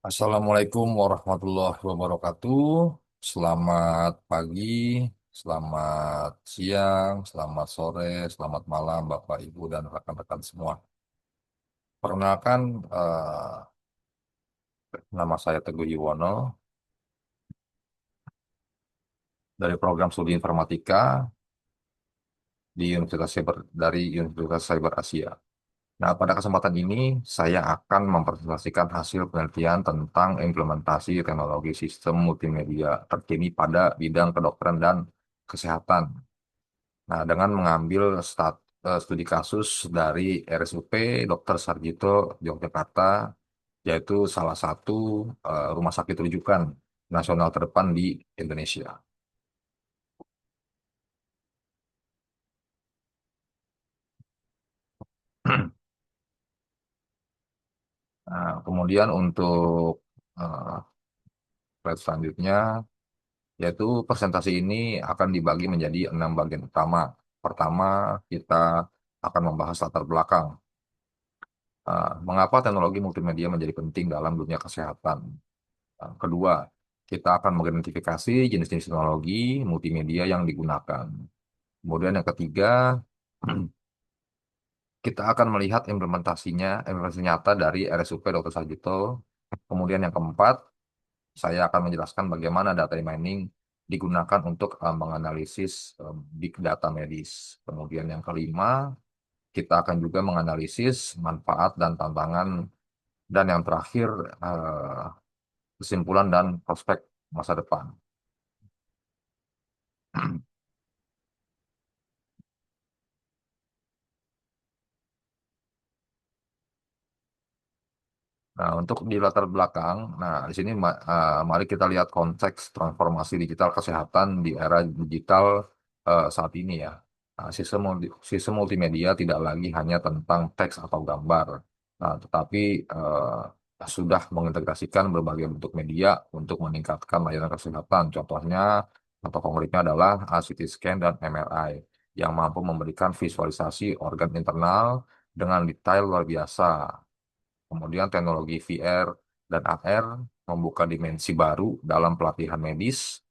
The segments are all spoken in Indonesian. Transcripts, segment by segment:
Assalamualaikum warahmatullahi wabarakatuh. Selamat pagi, selamat siang, selamat sore, selamat malam, Bapak, Ibu, dan rekan-rekan semua. Perkenalkan, nama saya Teguh Yuwono dari program studi informatika dari Universitas Cyber Asia. Nah, pada kesempatan ini saya akan mempresentasikan hasil penelitian tentang implementasi teknologi sistem multimedia terkini pada bidang kedokteran dan kesehatan. Nah, dengan mengambil studi kasus dari RSUP Dr. Sarjito Yogyakarta, yaitu salah satu rumah sakit rujukan nasional terdepan di Indonesia. Nah, kemudian untuk eh, slide selanjutnya, yaitu presentasi ini akan dibagi menjadi 6 bagian utama. Pertama, kita akan membahas latar belakang. Mengapa teknologi multimedia menjadi penting dalam dunia kesehatan. Kedua, kita akan mengidentifikasi jenis-jenis teknologi multimedia yang digunakan. Kemudian yang ketiga, kita akan melihat implementasi nyata dari RSUP Dr. Sarjito. Kemudian yang keempat, saya akan menjelaskan bagaimana data mining digunakan untuk menganalisis big data medis. Kemudian yang kelima, kita akan juga menganalisis manfaat dan tantangan. Dan yang terakhir, eh, kesimpulan dan prospek masa depan. Nah, untuk di latar belakang, nah di sini mari kita lihat konteks transformasi digital kesehatan di era digital saat ini ya. Nah, sistem multimedia tidak lagi hanya tentang teks atau gambar, nah, tetapi sudah mengintegrasikan berbagai bentuk media untuk meningkatkan layanan kesehatan. Contoh konkretnya adalah CT scan dan MRI yang mampu memberikan visualisasi organ internal dengan detail luar biasa. Kemudian teknologi VR dan AR membuka dimensi baru dalam pelatihan medis.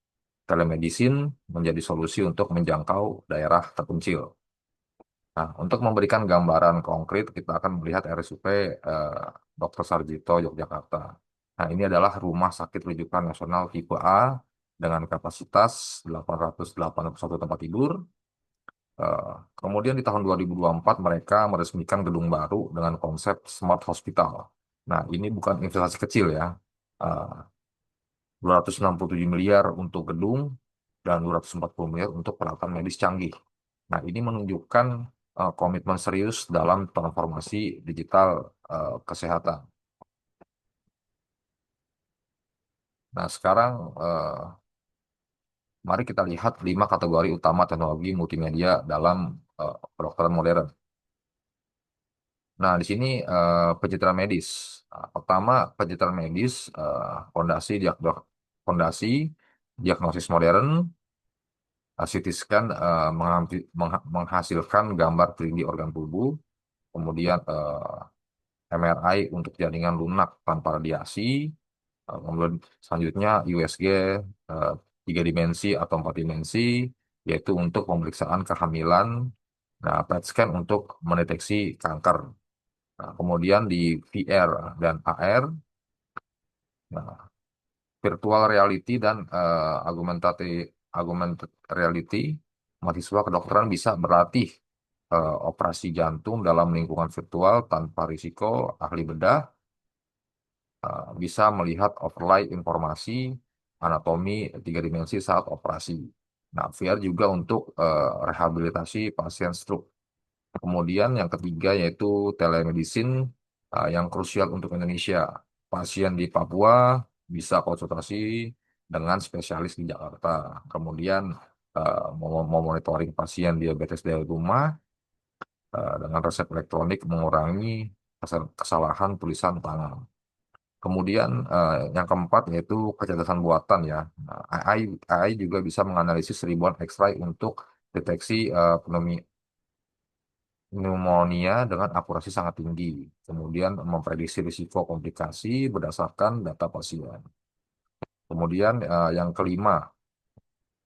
Telemedicine menjadi solusi untuk menjangkau daerah terpencil. Nah, untuk memberikan gambaran konkret, kita akan melihat RSUP Dr. Sarjito Yogyakarta. Nah, ini adalah rumah sakit rujukan nasional tipe A dengan kapasitas 881 tempat tidur. Eh, Kemudian di tahun 2024 mereka meresmikan gedung baru dengan konsep Smart Hospital. Nah, ini bukan investasi kecil ya. Eh, 267 miliar untuk gedung dan 240 miliar untuk peralatan medis canggih. Nah, ini menunjukkan komitmen serius dalam transformasi digital kesehatan. Nah, sekarang mari kita lihat 5 kategori utama teknologi multimedia dalam kedokteran modern. Nah, di sini pencitraan medis. Nah, pertama, pencitraan medis, fondasi diagnosis modern, CT scan menghasilkan gambar 3D organ tubuh, kemudian MRI untuk jaringan lunak tanpa radiasi, kemudian selanjutnya USG 3 dimensi atau 4 dimensi, yaitu untuk pemeriksaan kehamilan, nah PET scan untuk mendeteksi kanker. Nah, kemudian di VR dan AR, nah, virtual reality dan augmented reality, mahasiswa kedokteran bisa berlatih operasi jantung dalam lingkungan virtual tanpa risiko. Ahli bedah bisa melihat overlay informasi anatomi 3 dimensi saat operasi. Nah, VR juga untuk rehabilitasi pasien stroke. Kemudian yang ketiga yaitu telemedicine yang krusial untuk Indonesia. Pasien di Papua bisa konsultasi dengan spesialis di Jakarta. Kemudian memonitoring pasien diabetes dari rumah dengan resep elektronik mengurangi kesalahan tulisan tangan. Kemudian yang keempat yaitu kecerdasan buatan ya. Nah, AI juga bisa menganalisis ribuan X-ray untuk deteksi pneumonia dengan akurasi sangat tinggi. Kemudian memprediksi risiko komplikasi berdasarkan data pasien. Kemudian yang kelima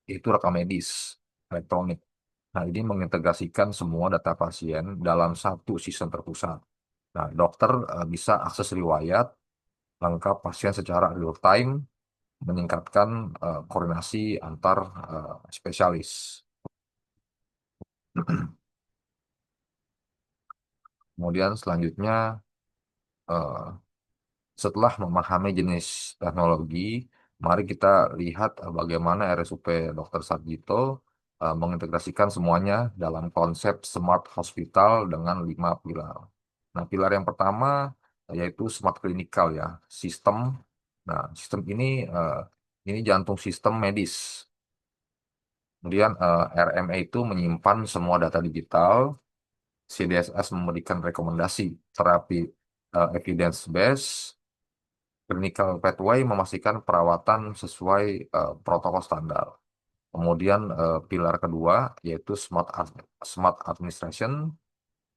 itu rekam medis elektronik. Nah, ini mengintegrasikan semua data pasien dalam satu sistem terpusat. Nah, dokter bisa akses riwayat lengkap pasien secara real time, meningkatkan koordinasi antar spesialis. Kemudian selanjutnya, eh, setelah memahami jenis teknologi, mari kita lihat bagaimana RSUP Dr. Sarjito mengintegrasikan semuanya dalam konsep Smart Hospital dengan 5 pilar. Nah, pilar yang pertama yaitu Smart Clinical ya, sistem. Nah, sistem ini jantung sistem medis. Kemudian RMA itu menyimpan semua data digital, CDSS memberikan rekomendasi terapi evidence based, clinical pathway memastikan perawatan sesuai protokol standar. Kemudian pilar kedua yaitu smart administration.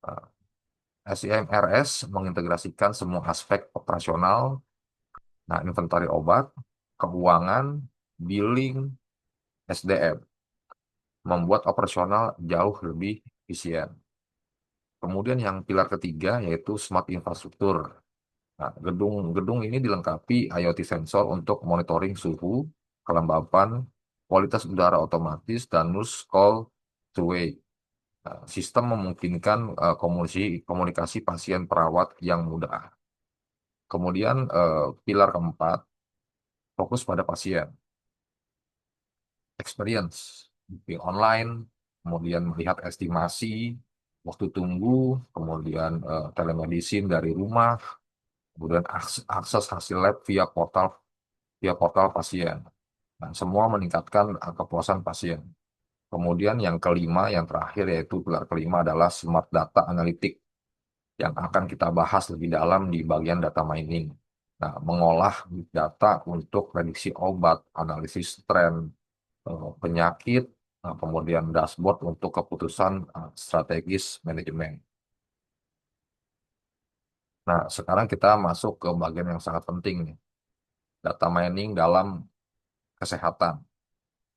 Eh, SIMRS mengintegrasikan semua aspek operasional, nah inventari obat, keuangan, billing, SDM, membuat operasional jauh lebih efisien. Kemudian yang pilar ketiga yaitu smart infrastruktur. Nah, gedung-gedung ini dilengkapi IoT sensor untuk monitoring suhu, kelembapan, kualitas udara otomatis, dan nurse call two-way. Nah, sistem memungkinkan komunikasi pasien perawat yang mudah. Kemudian pilar keempat, fokus pada pasien. Experience, booking online, kemudian melihat estimasi, waktu tunggu, kemudian telemedicine dari rumah, kemudian akses hasil lab via portal pasien. Nah, semua meningkatkan kepuasan pasien. Kemudian yang kelima, yang terakhir yaitu pilar kelima adalah smart data analitik yang akan kita bahas lebih dalam di bagian data mining. Nah, mengolah big data untuk prediksi obat, analisis tren, penyakit, kemudian dashboard untuk keputusan strategis manajemen. Nah, sekarang kita masuk ke bagian yang sangat penting nih, data mining dalam kesehatan.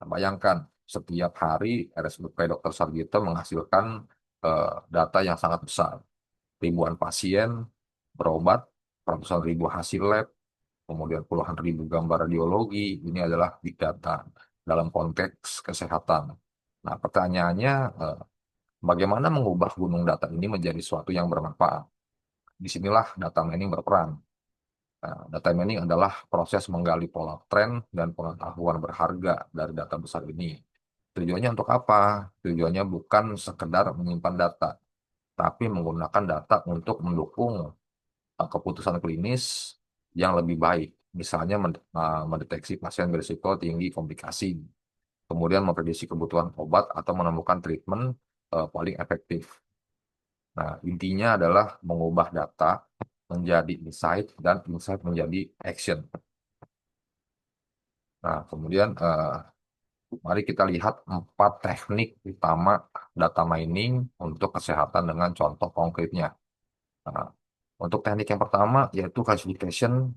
Nah, bayangkan setiap hari RSUP Dr. Sarjito menghasilkan data yang sangat besar. Ribuan pasien berobat, ratusan ribu hasil lab, kemudian puluhan ribu gambar radiologi. Ini adalah big data dalam konteks kesehatan. Nah, pertanyaannya, eh, bagaimana mengubah gunung data ini menjadi sesuatu yang bermanfaat? Disinilah data mining berperan. Nah, data mining adalah proses menggali pola tren dan pengetahuan berharga dari data besar ini. Tujuannya untuk apa? Tujuannya bukan sekedar menyimpan data, tapi menggunakan data untuk mendukung keputusan klinis yang lebih baik. Misalnya mendeteksi pasien berisiko tinggi komplikasi, kemudian memprediksi kebutuhan obat atau menemukan treatment paling efektif. Nah, intinya adalah mengubah data menjadi insight dan insight menjadi action. Nah, kemudian mari kita lihat 4 teknik utama data mining untuk kesehatan dengan contoh konkretnya. Nah, untuk teknik yang pertama yaitu classification,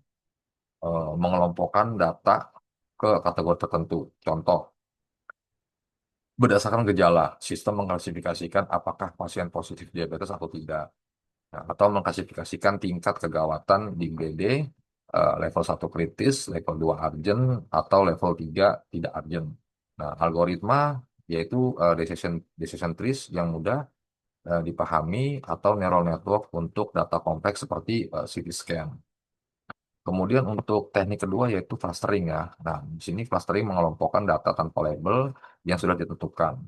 mengelompokkan data ke kategori tertentu. Contoh, berdasarkan gejala, sistem mengklasifikasikan apakah pasien positif diabetes atau tidak. Nah, atau mengklasifikasikan tingkat kegawatan di IGD, level 1 kritis, level 2 urgent, atau level 3 tidak urgent. Nah, algoritma yaitu decision decision trees yang mudah dipahami atau neural network untuk data kompleks seperti CT scan. Kemudian untuk teknik kedua yaitu clustering ya. Nah, di sini clustering mengelompokkan data tanpa label yang sudah ditentukan.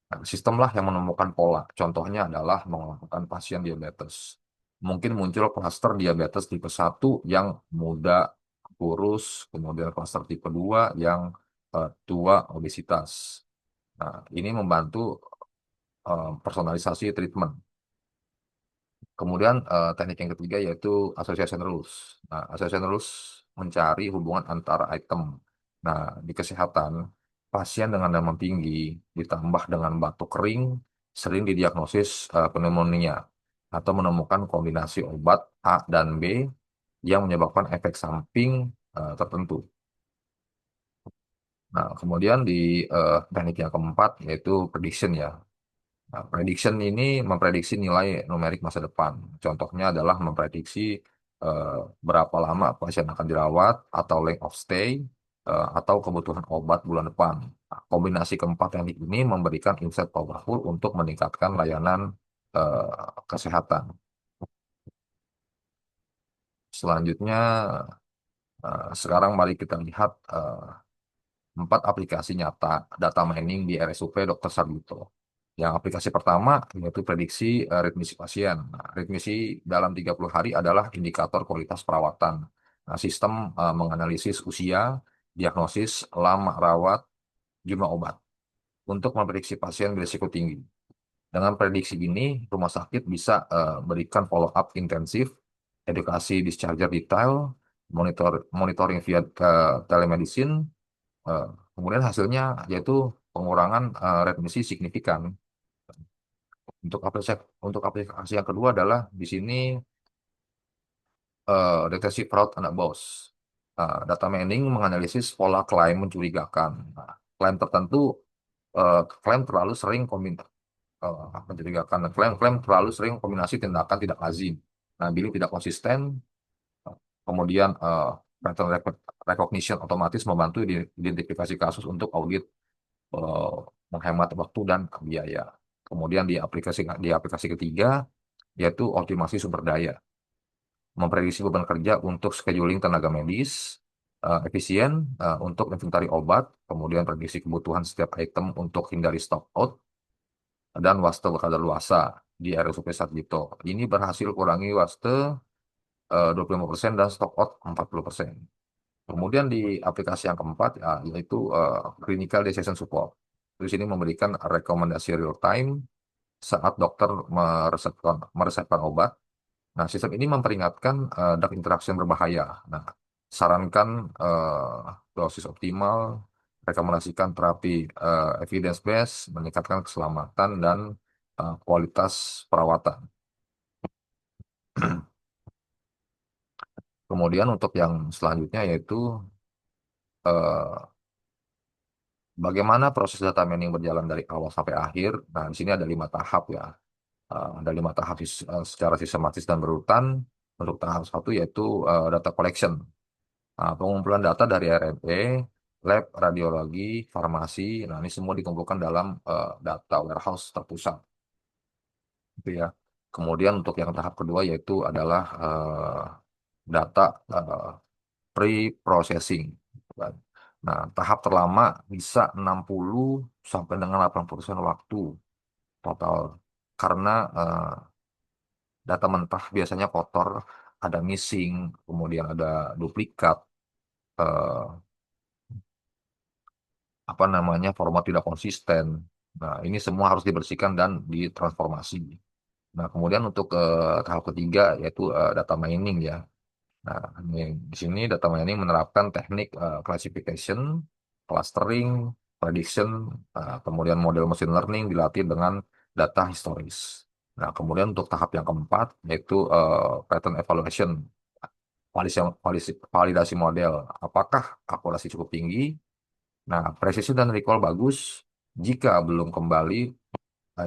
Nah, sistemlah yang menemukan pola. Contohnya adalah mengelompokkan pasien diabetes. Mungkin muncul klaster diabetes tipe 1 yang muda, kurus, kemudian klaster tipe 2 yang tua, obesitas. Nah, ini membantu personalisasi treatment. Kemudian teknik yang ketiga yaitu association rules. Nah, association rules mencari hubungan antara item. Nah, di kesehatan, pasien dengan demam tinggi ditambah dengan batuk kering sering didiagnosis pneumonia atau menemukan kombinasi obat A dan B yang menyebabkan efek samping tertentu. Nah, kemudian di teknik yang keempat yaitu prediction ya. Nah, prediction ini memprediksi nilai numerik masa depan. Contohnya adalah memprediksi eh, berapa lama pasien akan dirawat atau length of stay atau kebutuhan obat bulan depan. Nah, kombinasi keempat teknik ini memberikan insight powerful untuk meningkatkan layanan kesehatan. Selanjutnya, sekarang mari kita lihat empat aplikasi nyata data mining di RSUP Dr. Sarjito. Yang aplikasi pertama yaitu prediksi ritmisi pasien. Nah, ritmisi dalam 30 hari adalah indikator kualitas perawatan. Nah, sistem menganalisis usia, diagnosis, lama rawat, jumlah obat untuk memprediksi pasien berisiko tinggi. Dengan prediksi ini, rumah sakit bisa berikan follow up intensif, edukasi discharger detail, monitoring via telemedicine. Eh, Kemudian hasilnya yaitu pengurangan readmisi signifikan. Untuk aplikasi yang kedua adalah di sini deteksi fraud anak bos. Data mining menganalisis pola klaim mencurigakan. Nah, klaim tertentu, klaim terlalu sering mencurigakan. Klaim-klaim terlalu sering kombinasi tindakan tidak lazim. Nah, billing tidak konsisten, kemudian pattern recognition otomatis membantu identifikasi kasus untuk audit, eh, menghemat waktu dan biaya. Kemudian di aplikasi ketiga yaitu optimasi sumber daya, memprediksi beban kerja untuk scheduling tenaga medis, efisien untuk inventari obat, kemudian prediksi kebutuhan setiap item untuk hindari stock out, dan waste kadaluarsa di RSUP Sarjito. Ini berhasil kurangi waste 25% dan stock out 40%. Kemudian di aplikasi yang keempat yaitu clinical decision support. Di sini memberikan rekomendasi real time saat dokter meresepkan obat. Nah, sistem ini memperingatkan drug interaction berbahaya. Nah, sarankan dosis optimal, rekomendasikan terapi evidence based, meningkatkan keselamatan dan kualitas perawatan. Kemudian untuk yang selanjutnya yaitu eh, bagaimana proses data mining berjalan dari awal sampai akhir. Nah, di sini ada 5 tahap ya. Ada 5 tahap secara sistematis dan berurutan. Untuk tahap satu yaitu data collection. Nah, pengumpulan data dari RME, lab, radiologi, farmasi. Nah, ini semua dikumpulkan dalam data warehouse terpusat. Gitu ya. Kemudian untuk yang tahap kedua yaitu adalah data eh, pre-processing. Nah, tahap terlama bisa 60 sampai dengan 80% waktu total. Karena data mentah biasanya kotor, ada missing, kemudian ada duplikat, eh, apa namanya, format tidak konsisten. Nah, ini semua harus dibersihkan dan ditransformasi. Nah, kemudian untuk tahap ketiga yaitu data mining ya. Nah, di sini data mining menerapkan teknik classification, clustering, prediction, kemudian model machine learning dilatih dengan data historis. Nah, kemudian untuk tahap yang keempat yaitu pattern evaluation, validasi model. Apakah akurasi cukup tinggi? Nah, presisi dan recall bagus jika belum kembali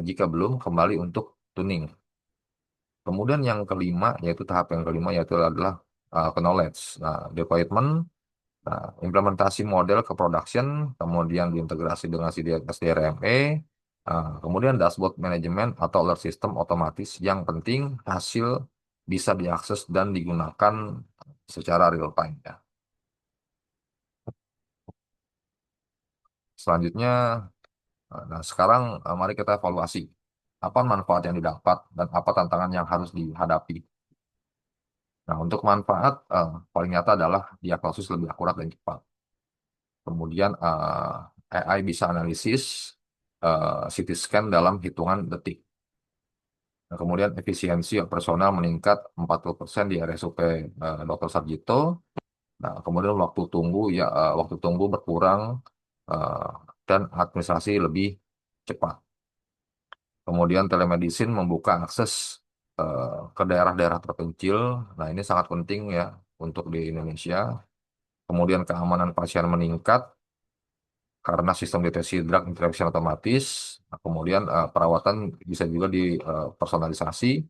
jika belum kembali untuk tuning. Kemudian yang kelima, yaitu tahap yang kelima, yaitu adalah knowledge. Nah, deployment, nah, implementasi model ke production, kemudian diintegrasi dengan SDRME, kemudian dashboard management atau alert system otomatis. Yang penting hasil bisa diakses dan digunakan secara real time ya. Selanjutnya, nah sekarang mari kita evaluasi apa manfaat yang didapat dan apa tantangan yang harus dihadapi. Nah, untuk manfaat paling nyata adalah diagnosis lebih akurat dan cepat. Kemudian AI bisa analisis CT scan dalam hitungan detik. Nah, kemudian efisiensi personal meningkat 40% di RSUP Dr. Sarjito. Nah, kemudian waktu tunggu berkurang eh, dan administrasi lebih cepat. Kemudian telemedicine membuka akses ke daerah-daerah terpencil. Nah, ini sangat penting ya untuk di Indonesia. Kemudian keamanan pasien meningkat karena sistem deteksi drug interaction otomatis. Nah, kemudian perawatan bisa juga dipersonalisasi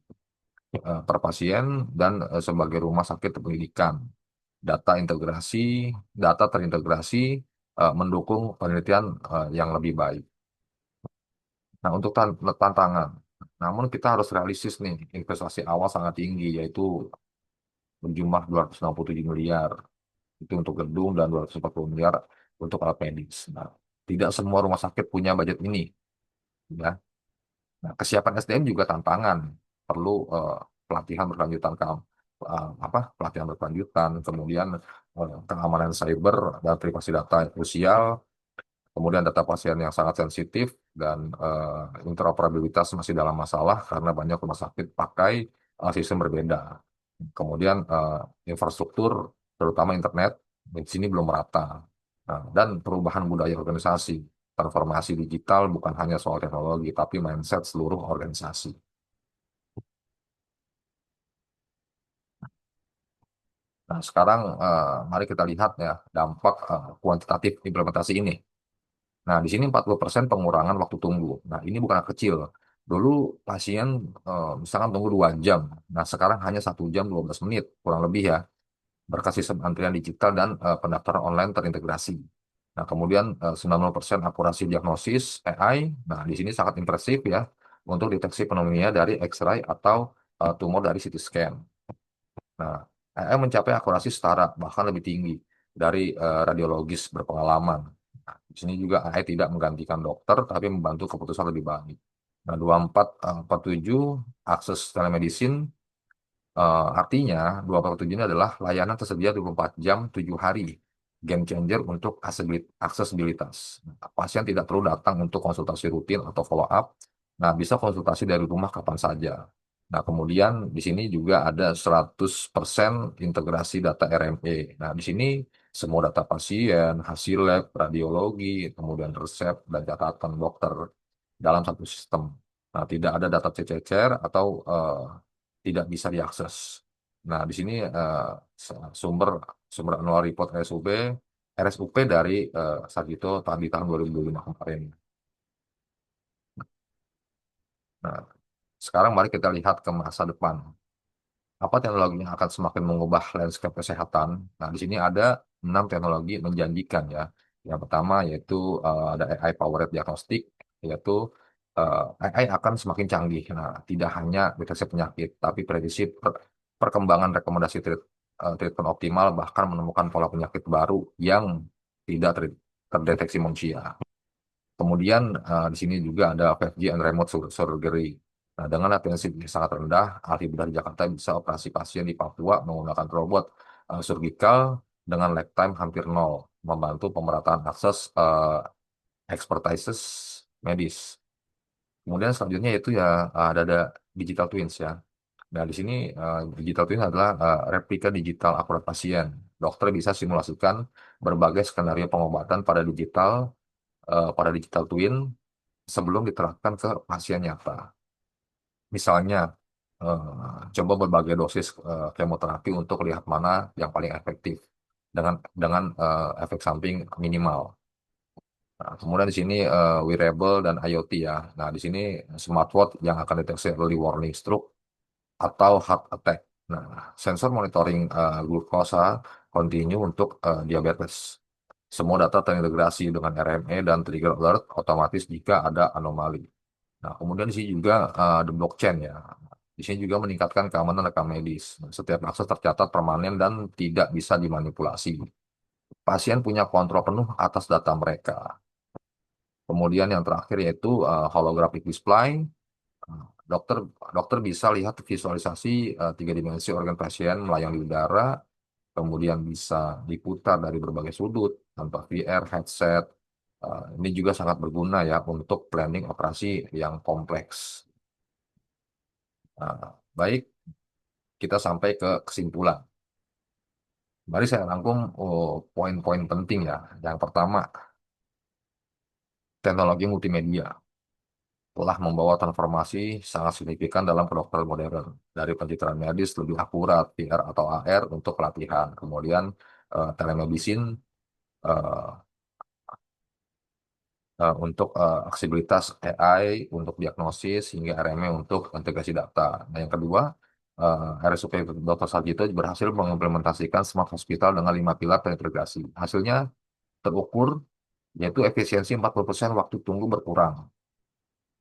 per pasien dan sebagai rumah sakit pendidikan. Data integrasi, data terintegrasi mendukung penelitian yang lebih baik. Nah, untuk tantangan, namun kita harus realistis nih, investasi awal sangat tinggi, yaitu berjumlah 267 miliar. Itu untuk gedung dan 240 miliar untuk alat medis. Nah, tidak semua rumah sakit punya budget ini. Ya. Nah, kesiapan SDM juga tantangan. Perlu pelatihan berkelanjutan, pelatihan berkelanjutan, kemudian keamanan cyber dan privasi data yang krusial, kemudian data pasien yang sangat sensitif dan interoperabilitas masih dalam masalah karena banyak rumah sakit pakai sistem berbeda. Kemudian infrastruktur, terutama internet, di sini belum merata. Nah, dan perubahan budaya organisasi, transformasi digital bukan hanya soal teknologi, tapi mindset seluruh organisasi. Nah, sekarang mari kita lihat ya dampak kuantitatif implementasi ini. Nah, di sini 40% pengurangan waktu tunggu. Nah, ini bukan kecil. Dulu pasien misalkan tunggu 2 jam. Nah, sekarang hanya 1 jam 12 menit, kurang lebih ya, berkat sistem antrian digital dan pendaftaran online terintegrasi. Nah, kemudian 90% akurasi diagnosis AI. Nah, di sini sangat impresif ya untuk deteksi pneumonia dari X-ray atau tumor dari CT scan. Nah, AI mencapai akurasi setara, bahkan lebih tinggi dari radiologis berpengalaman. Nah, di sini juga AI tidak menggantikan dokter, tapi membantu keputusan lebih baik. Nah, 2447 akses telemedicine artinya 24/7 ini adalah layanan tersedia 24 jam 7 hari. Game changer untuk aksesibilitas. Pasien tidak perlu datang untuk konsultasi rutin atau follow up. Nah, bisa konsultasi dari rumah kapan saja. Nah, kemudian di sini juga ada 100% integrasi data RME. Nah, di sini semua data pasien, hasil lab, radiologi, kemudian resep, dan catatan dokter dalam satu sistem. Nah, tidak ada data cecer atau tidak bisa diakses. Nah, di sini sumber sumber annual report RSUP dari Sarjito di tahun 2025 kemarin. Nah, sekarang mari kita lihat ke masa depan. Apa teknologi yang akan semakin mengubah landscape kesehatan? Nah, di sini ada 6 teknologi menjanjikan ya. Yang pertama yaitu ada AI powered diagnostic, yaitu AI akan semakin canggih. Nah, tidak hanya deteksi penyakit, tapi prediksi perkembangan rekomendasi treatment optimal, bahkan menemukan pola penyakit baru yang tidak terdeteksi manusia. Kemudian di sini juga ada 5G and remote surgery. Nah, dengan atensi yang sangat rendah, ahli bedah di Jakarta bisa operasi pasien di Papua menggunakan robot surgical dengan lag time hampir nol, membantu pemerataan akses expertises medis. Kemudian selanjutnya itu ya ada digital twins ya. Nah, di sini digital twin adalah replika digital akurat pasien. Dokter bisa simulasikan berbagai skenario pengobatan pada digital twin sebelum diterapkan ke pasien nyata. Misalnya, coba berbagai dosis kemoterapi untuk lihat mana yang paling efektif dengan efek samping minimal. Nah, kemudian di sini wearable dan IoT ya. Nah, di sini smartwatch yang akan deteksi early warning stroke atau heart attack. Nah, sensor monitoring glukosa continue untuk diabetes. Semua data terintegrasi dengan RME dan trigger alert otomatis jika ada anomali. Nah, kemudian di sini juga the blockchain ya. Di sini juga meningkatkan keamanan rekam medis. Setiap akses tercatat permanen dan tidak bisa dimanipulasi. Pasien punya kontrol penuh atas data mereka. Kemudian yang terakhir yaitu holographic display. Uh, Dokter dokter bisa lihat visualisasi 3 dimensi organ pasien melayang di udara, kemudian bisa diputar dari berbagai sudut tanpa VR headset. Ini juga sangat berguna ya untuk planning operasi yang kompleks. Nah, baik, kita sampai ke kesimpulan. Mari saya rangkum poin-poin penting ya. Yang pertama, teknologi multimedia. telah membawa transformasi sangat signifikan dalam kedokteran modern. Dari pencitraan medis lebih akurat, VR atau AR untuk pelatihan. Kemudian telemedicine eh, untuk aksibilitas AI untuk diagnosis hingga RME untuk integrasi data. Nah, yang kedua, RSUP Dr. Sarjito berhasil mengimplementasikan smart hospital dengan 5 pilar terintegrasi. Hasilnya terukur, yaitu efisiensi 40% waktu tunggu berkurang.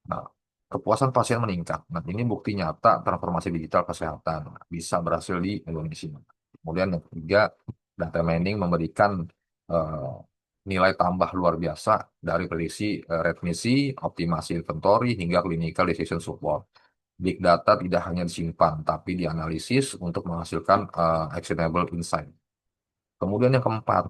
Nah, kepuasan pasien meningkat. Nah, ini bukti nyata transformasi digital kesehatan bisa berhasil di Indonesia. Kemudian yang ketiga, data mining memberikan eh, nilai tambah luar biasa dari prediksi remisi, optimasi inventory, hingga clinical decision support. Big data tidak hanya disimpan, tapi dianalisis untuk menghasilkan actionable insight. Kemudian yang keempat,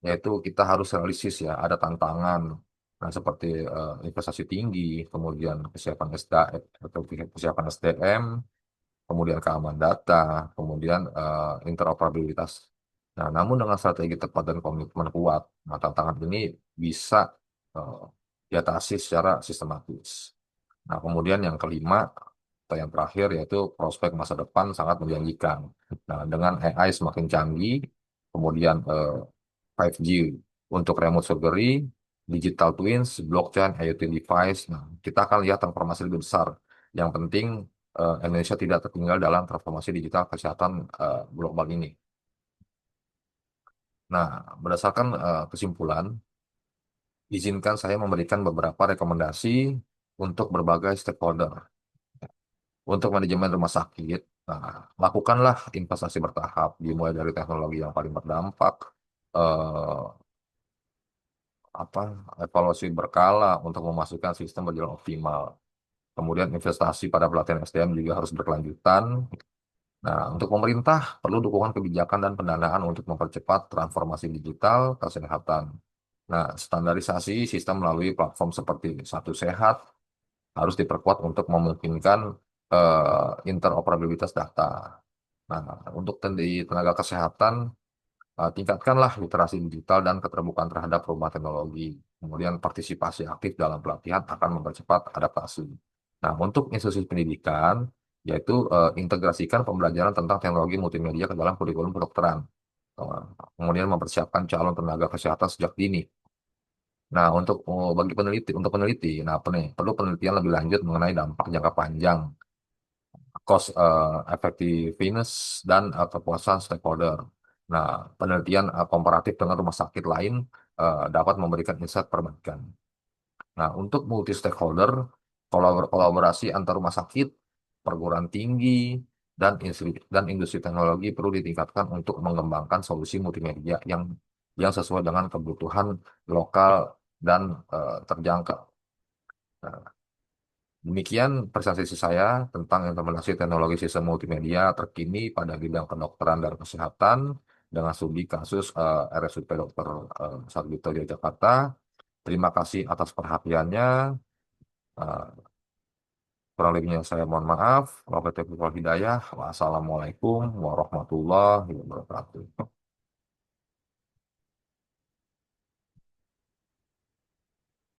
yaitu kita harus realistis ya, ada tantangan. Nah, seperti investasi tinggi, kemudian kesiapan SDM, atau kesiapan SDM, kemudian keamanan data, kemudian interoperabilitas. Nah, namun dengan strategi tepat dan komitmen kuat, nah, tantangan ini bisa eh, diatasi secara sistematis. Nah, kemudian yang kelima atau yang terakhir yaitu prospek masa depan sangat menjanjikan. Nah, dengan AI semakin canggih, kemudian 5G untuk remote surgery, digital twins, blockchain, IoT device. Nah, kita akan lihat transformasi lebih besar. Yang penting Indonesia tidak tertinggal dalam transformasi digital kesehatan global ini. Nah, berdasarkan kesimpulan, izinkan saya memberikan beberapa rekomendasi untuk berbagai stakeholder. Untuk manajemen rumah sakit, nah, lakukanlah investasi bertahap, dimulai dari teknologi yang paling berdampak, eh, apa evaluasi berkala untuk memastikan sistem berjalan optimal. Kemudian investasi pada pelatihan SDM juga harus berkelanjutan. Nah, untuk pemerintah perlu dukungan kebijakan dan pendanaan untuk mempercepat transformasi digital kesehatan. Nah, standarisasi sistem melalui platform seperti Satu Sehat harus diperkuat untuk memungkinkan interoperabilitas data. Nah, untuk di tenaga kesehatan, tingkatkanlah literasi digital dan keterbukaan terhadap perubahan teknologi. Kemudian partisipasi aktif dalam pelatihan akan mempercepat adaptasi. Nah, untuk institusi pendidikan, yaitu integrasikan pembelajaran tentang teknologi multimedia ke dalam kurikulum kedokteran. Eh, Kemudian mempersiapkan calon tenaga kesehatan sejak dini. Nah, bagi untuk peneliti, nah apa nih? Perlu penelitian lebih lanjut mengenai dampak jangka panjang, cost effectiveness dan kepuasan stakeholder. Nah, penelitian komparatif dengan rumah sakit lain dapat memberikan insight perbaikan. Nah, untuk multi stakeholder, kolaborasi antar rumah sakit, perguruan tinggi, dan industri teknologi perlu ditingkatkan untuk mengembangkan solusi multimedia yang sesuai dengan kebutuhan lokal dan terjangkau. Nah, demikian presentasi saya tentang implementasi teknologi sistem multimedia terkini pada bidang kedokteran dan kesehatan dengan studi kasus RSUP Dr. Sarjito Yogyakarta. Terima kasih atas perhatiannya. Eh, Kurang lebihnya saya mohon maaf. Wabillahi taufiq wal hidayah. Wassalamualaikum warahmatullahi wabarakatuh.